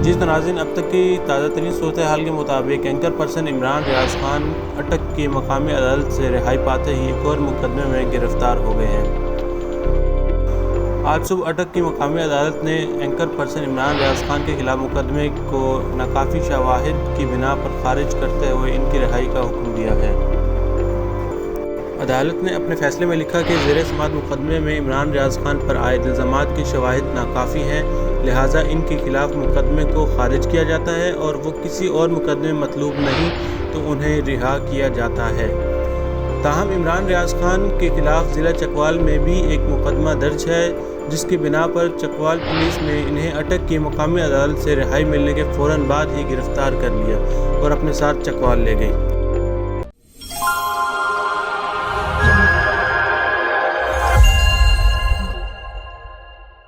जी तो नाज़रीन, अब तक की ताज़ा तरीन सूरत हाल के मुताबिक एंकर पर्सन इमरान रियाज़ खान अटक की मकामी अदालत से रिहाई पाते ही एक और मुकदमे में गिरफ़्तार हो गए हैं। आज सुबह अटक की मकामी अदालत ने एंकर पर्सन इमरान रियाज़ खान के खिलाफ मुकदमे को नाकाफ़ी शवाहिद की बिना पर खारिज करते हुए इनकी रिहाई का हुक्म दिया है। अदालत ने अपने फैसले में लिखा कि ज़ेर समाअत मुकदमे में इमरान रियाज़ खान पर आयद इल्ज़ामात की शवाहिद नाकाफ़ी हैं, लिहाजा इनके खिलाफ मुकदमे को खारिज किया जाता है और वो किसी और मुकदमे में मतलूब नहीं तो उन्हें रिहा किया जाता है। ताहम इमरान रियाज़ खान के खिलाफ ज़िला चकवाल में भी एक मुकदमा दर्ज है, जिसकी बिना पर चकवाल पुलिस ने इन्हें अटक की मकामी अदालत से रिहाई मिलने के फ़ौरन बाद ही गिरफ़्तार कर लिया और अपने साथ चकवाल ले गई।